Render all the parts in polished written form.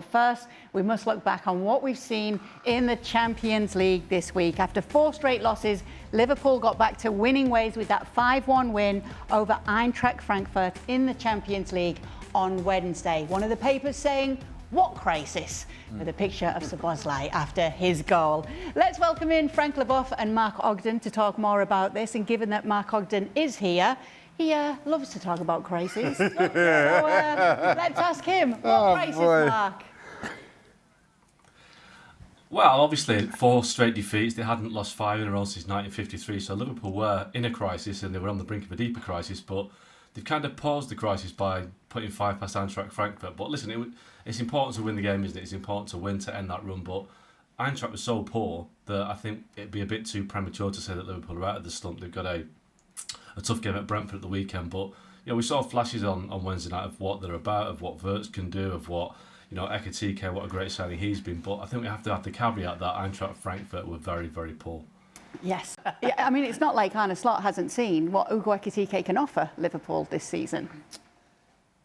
But first, we must look back on what we've seen in the Champions League this week. After 4 straight losses, Liverpool got back to winning ways with that 5-1 win over Eintracht Frankfurt in the Champions League on Wednesday. One of the papers saying, "What crisis?" with a picture of Szoboszlai after his goal. Let's welcome in Frank Leboeuf and Mark Ogden to talk more about this. And given that Mark Ogden is here, he loves to talk about crises. So let's ask him. What crisis, Mark? Well, obviously, 4 straight defeats. They hadn't lost 5 in a row since 1953. So Liverpool were in a crisis and they were on the brink of a deeper crisis. But they've kind of paused the crisis by putting 5 past Eintracht Frankfurt. But listen, it's important to win the game, isn't it? It's important to win to end that run. But Eintracht was so poor that I think it'd be a bit too premature to say that Liverpool are out of the slump. They've got a tough game at Brentford at the weekend. But we saw flashes on Wednesday night of what they're about, of what Wirtz can do, of what Ekitike, what a great signing he's been. But I think we have to have the caveat that Eintracht Frankfurt were very, very poor. Yes. I mean, it's not like Arne Slot hasn't seen what Hugo Ekitike can offer Liverpool this season.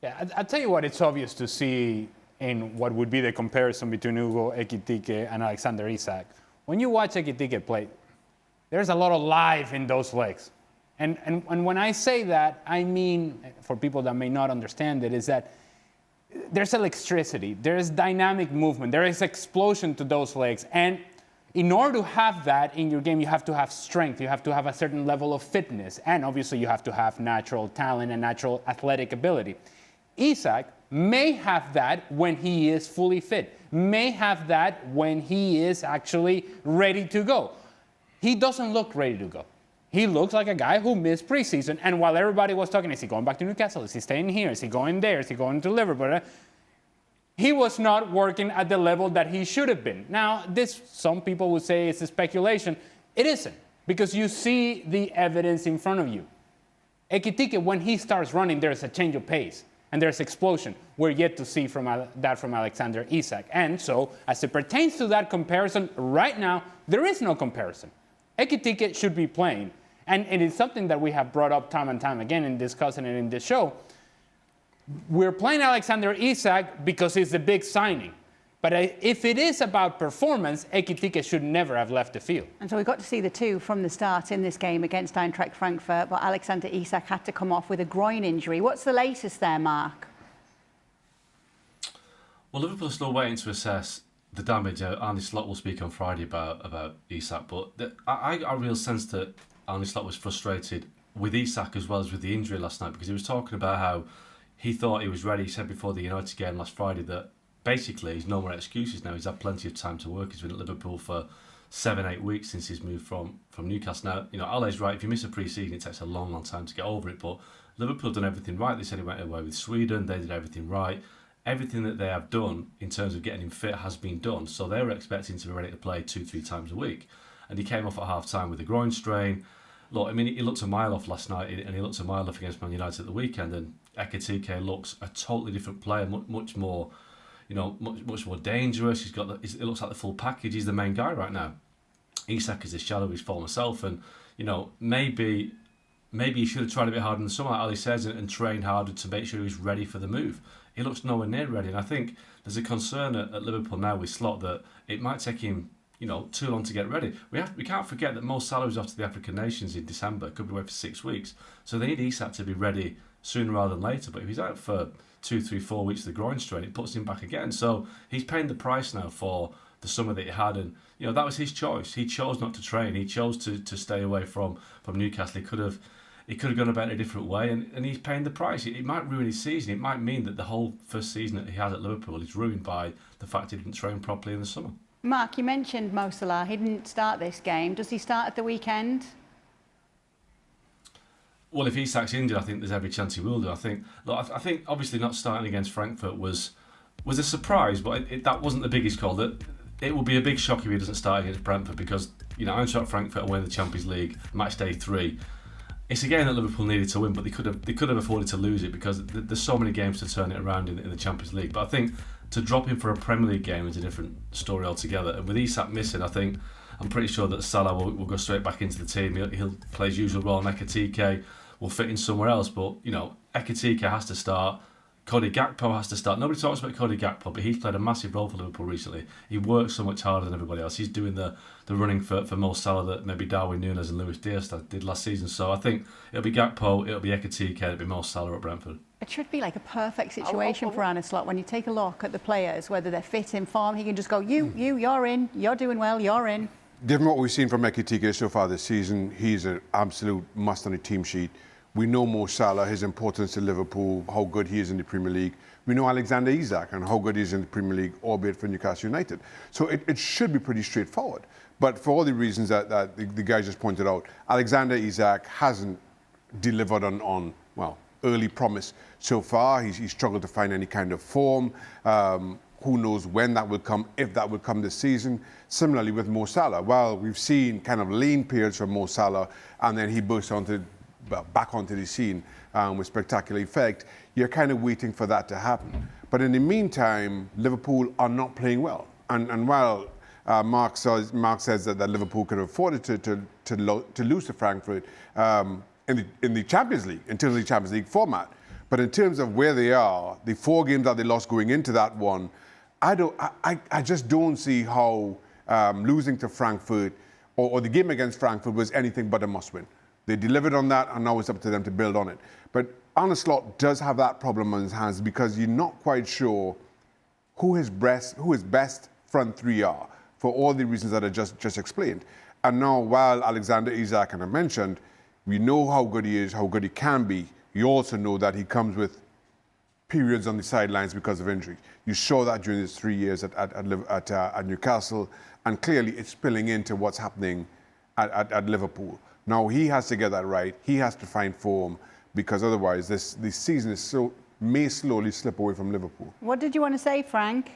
Yeah, I'll tell you what, it's obvious to see in what would be the comparison between Hugo Ekitike and Alexander Isak. When you watch Ekitike play, there's a lot of life in those legs. And when I say that, I mean, for people that may not understand it, is that there's electricity, there is dynamic movement, there is explosion to those legs. And in order to have that in your game, you have to have strength, you have to have a certain level of fitness, and obviously you have to have natural talent and natural athletic ability. Isak may have that when he is fully fit, may have that when he is actually ready to go. He doesn't look ready to go. He looks like a guy who missed preseason, and while everybody was talking, is he going back to Newcastle? Is he staying here? Is he going there? Is he going to Liverpool? He was not working at the level that he should have been. Now, this, some people would say it's a speculation. It isn't, because you see the evidence in front of you. Ekitike, when he starts running, there's a change of pace, and there's explosion. We're yet to see that from Alexander Isak. And so, as it pertains to that comparison, right now, there is no comparison. Ekitike should be playing. And it is something that we have brought up time and time again in discussing it in this show. We're playing Alexander Isak because he's the big signing. But if it is about performance, Ekitike should never have left the field. And so we got to see the two from the start in this game against Eintracht Frankfurt, but Alexander Isak had to come off with a groin injury. What's the latest there, Mark? Well, Liverpool are still waiting to assess the damage. Arne Slot will speak on Friday about Isak, but I got a real sense that Arne Slot was frustrated with Isak as well as with the injury last night, because he was talking about how he thought he was ready. He said before the United game last Friday that basically he's no more excuses now. He's had plenty of time to work. He's been at Liverpool for 7-8 weeks since he's moved from Newcastle. Now, Ale's right. If you miss a pre-season, it takes a long, long time to get over it. But Liverpool have done everything right. They said he went away with Sweden. They did everything right. Everything that they have done in terms of getting him fit has been done. So they were expecting to be ready to play 2-3 times a week. And he came off at half-time with a groin strain. Look, I mean, he looked a mile off last night, and he looked a mile off against Man United at the weekend. And Ekitike looks a totally different player, much more, much more dangerous. It looks like the full package. He's the main guy right now. Isak is the shadow of his former self, and maybe he should have tried a bit harder in the summer, like Ali says, and trained harder to make sure he was ready for the move. He looks nowhere near ready, and I think there's a concern at Liverpool now with Slot that it might take him too long to get ready. We can't forget that Mo Salah was off to the African nations in December, could be away for 6 weeks. So they need Isak to be ready sooner rather than later. But if he's out for 2, 3, 4 weeks of the groin strain, it puts him back again. So he's paying the price now for the summer that he had, and that was his choice. He chose not to train. He chose to stay away from Newcastle. He could have gone about it a different way, and he's paying the price. It might ruin his season. It might mean that the whole first season that he had at Liverpool is ruined by the fact he didn't train properly in the summer. Mark, you mentioned Mo Salah. He didn't start this game. Does he start at the weekend? Well, if Isak's injured, I think there's every chance he will do. I think obviously not starting against Frankfurt was a surprise, but that wasn't the biggest call. That it will be a big shock if he doesn't start against Brentford, because Eintracht Frankfurt are winning the Champions League match day 3. It's a game that Liverpool needed to win, but they could have afforded to lose it because there's so many games to turn it around in the Champions League. But I think to drop him for a Premier League game is a different story altogether. And with Isak missing, I'm pretty sure that Salah will go straight back into the team. He'll play his usual role, and Ekitike will fit in somewhere else. But Ekitike has to start. Cody Gakpo has to start. Nobody talks about Cody Gakpo, but he's played a massive role for Liverpool recently. He works so much harder than everybody else. He's doing the running for Mo Salah that maybe Darwin Núñez and Luis Diaz did last season. So I think it'll be Gakpo, it'll be Ekitike, it'll be Mo Salah at Brentford. It should be like a perfect situation for Arne Slot. When you take a look at the players, whether they're fit, in form, he can just go, you're in, you're doing well, you're in. Given what we've seen from Ekitike so far this season, he's an absolute must on the team sheet. We know Mo Salah, his importance to Liverpool, how good he is in the Premier League. We know Alexander Isak and how good he is in the Premier League, albeit for Newcastle United. So it should be pretty straightforward. But for all the reasons that the guys just pointed out, Alexander Isak hasn't delivered on early promise so far. He's struggled to find any kind of form. Who knows when that will come, if that will come this season. Similarly with Mo Salah. Well, we've seen kind of lean periods from Mo Salah, and then he bursts back onto the scene with spectacular effect. You're kind of waiting for that to happen. But in the meantime, Liverpool are not playing well. And while Mark says that Liverpool could have afforded to lose to Frankfurt in the Champions League, in terms of the Champions League format, but in terms of where they are, the 4 games that they lost going into that one, I just don't see how losing to Frankfurt or the game against Frankfurt was anything but a must-win. They delivered on that, and now it's up to them to build on it. But Arne Slot does have that problem on his hands because you're not quite sure who his best front three are for all the reasons that I just explained. And now, while Alexander Isak, and I mentioned, we know how good he is, how good he can be. You also know that he comes with periods on the sidelines because of injury. You saw that during his 3 years at Newcastle, and clearly it's spilling into what's happening at Liverpool. Now he has to get that right. He has to find form, because otherwise this season may slowly slip away from Liverpool. What did you want to say, Frank?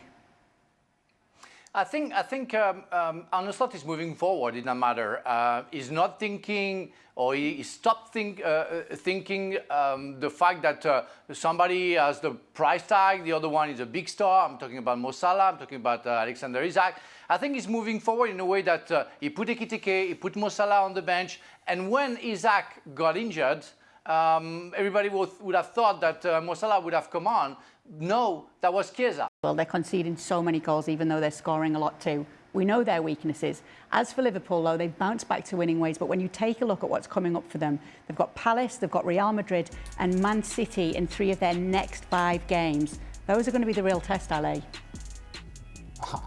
I think Arne Slot is moving forward in a matter. He's not thinking, or he stopped thinking the fact that somebody has the price tag, the other one is a big star. I'm talking about Mo Salah, I'm talking about Alexander Isak. I think he's moving forward in a way that he put Ekitike, he put Mo Salah on the bench, and when Isak got injured, everybody would have thought that Mo Salah would have come on. No, that was Chiesa. Well, they're conceding so many goals, even though they're scoring a lot too. We know their weaknesses. As for Liverpool, though, they've bounced back to winning ways. But when you take a look at what's coming up for them, they've got Palace, they've got Real Madrid and Man City in 3 of their next 5 games. Those are going to be the real test, Ale.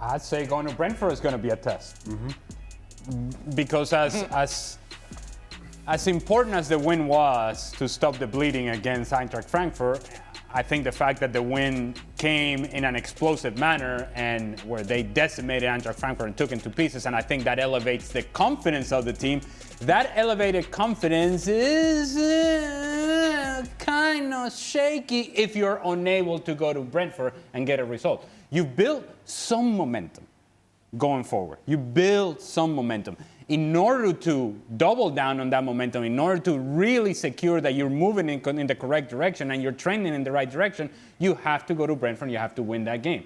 I'd say going to Brentford is going to be a test. Because as important as the win was to stop the bleeding against Eintracht Frankfurt, I think the fact that the win came in an explosive manner and where they decimated Eintracht Frankfurt and took it to pieces, and I think that elevates the confidence of the team. That elevated confidence is kind of shaky if you're unable to go to Brentford and get a result. You've built some momentum going forward. You build some momentum. In order to double down on that momentum, in order to really secure that you're moving in the correct direction and you're trending in the right direction, you have to go to Brentford and you have to win that game.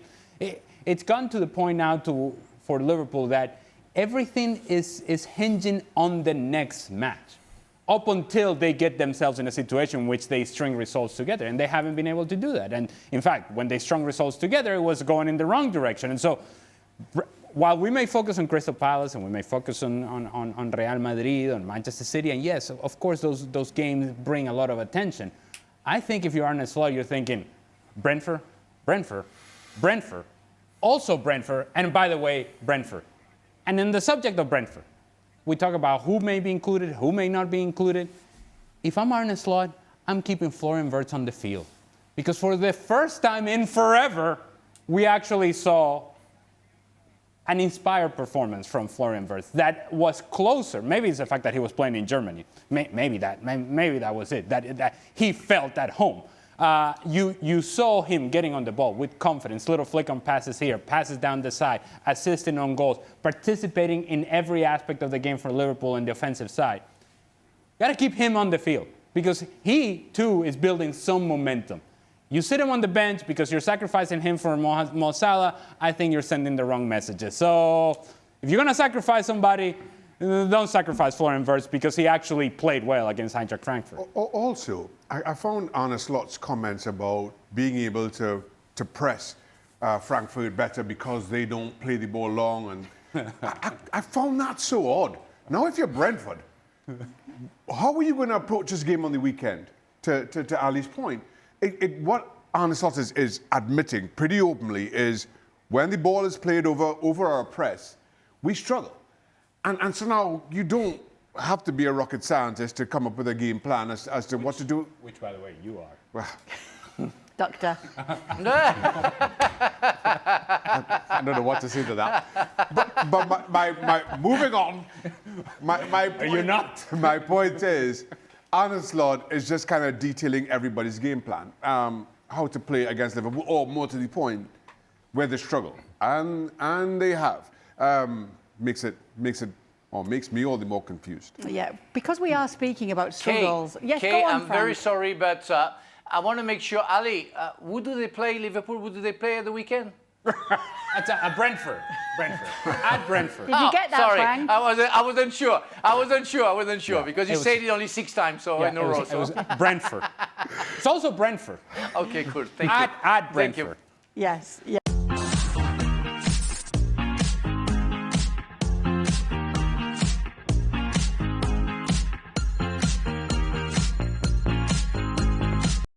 It's gotten to the point now for Liverpool that everything is hinging on the next match up until they get themselves in a situation in which they string results together, and they haven't been able to do that. And in fact, when they strung results together, it was going in the wrong direction. And so while we may focus on Crystal Palace and we may focus on Real Madrid, on Manchester City, and yes, of course, those games bring a lot of attention, I think if you're Arne Slot, you're thinking Brentford, also Brentford, and by the way, Brentford. And in the subject of Brentford, we talk about who may be included, who may not be included. If I'm Arne Slot, I'm keeping Florian Wirtz on the field. Because for the first time in forever, we actually saw an inspired performance from Florian Wirtz that was closer. Maybe it's the fact that he was playing in Germany. Maybe that was it, that he felt at home. You saw him getting on the ball with confidence, little flick on passes here, passes down the side, assisting on goals, participating in every aspect of the game for Liverpool on the offensive side. Got to keep him on the field because he, too, is building some momentum. You sit him on the bench because you're sacrificing him for Mo Salah, I think you're sending the wrong messages. So if you're going to sacrifice somebody, Don't sacrifice Florian Wirtz because he actually played well against Eintracht Frankfurt. Also, I found Arne Slot's comments about being able to press Frankfurt better because they don't play the ball long, and I found that so odd. Now, if you're Brentford, how are you going to approach this game on the weekend? To Ali's point, what Arne Slot is admitting pretty openly is when the ball is played over our press, we struggle. And so now you don't have to be a rocket scientist to come up with a game plan as to what to do. Which, by the way, you are. Well, Doctor. I don't know what to say to that. But my moving on. My point, You're not. My point is, Arne Slot is just kind of detailing everybody's game plan, how to play against Liverpool, or more to the point, where they struggle, and they have. Makes me all the more confused. Yeah, because we are speaking about struggles. Yes, Kay, go on, I'm Frank. very sorry, but I want to make sure, Ali, who do they play, Liverpool? Who do they play at the weekend? At Brentford. At Brentford. Did you get that, sorry. Frank? I wasn't sure because you said it only 6 times in a row. It was Brentford. It's also Brentford. Okay, cool. Thank you. At Brentford. Thank you. Yes.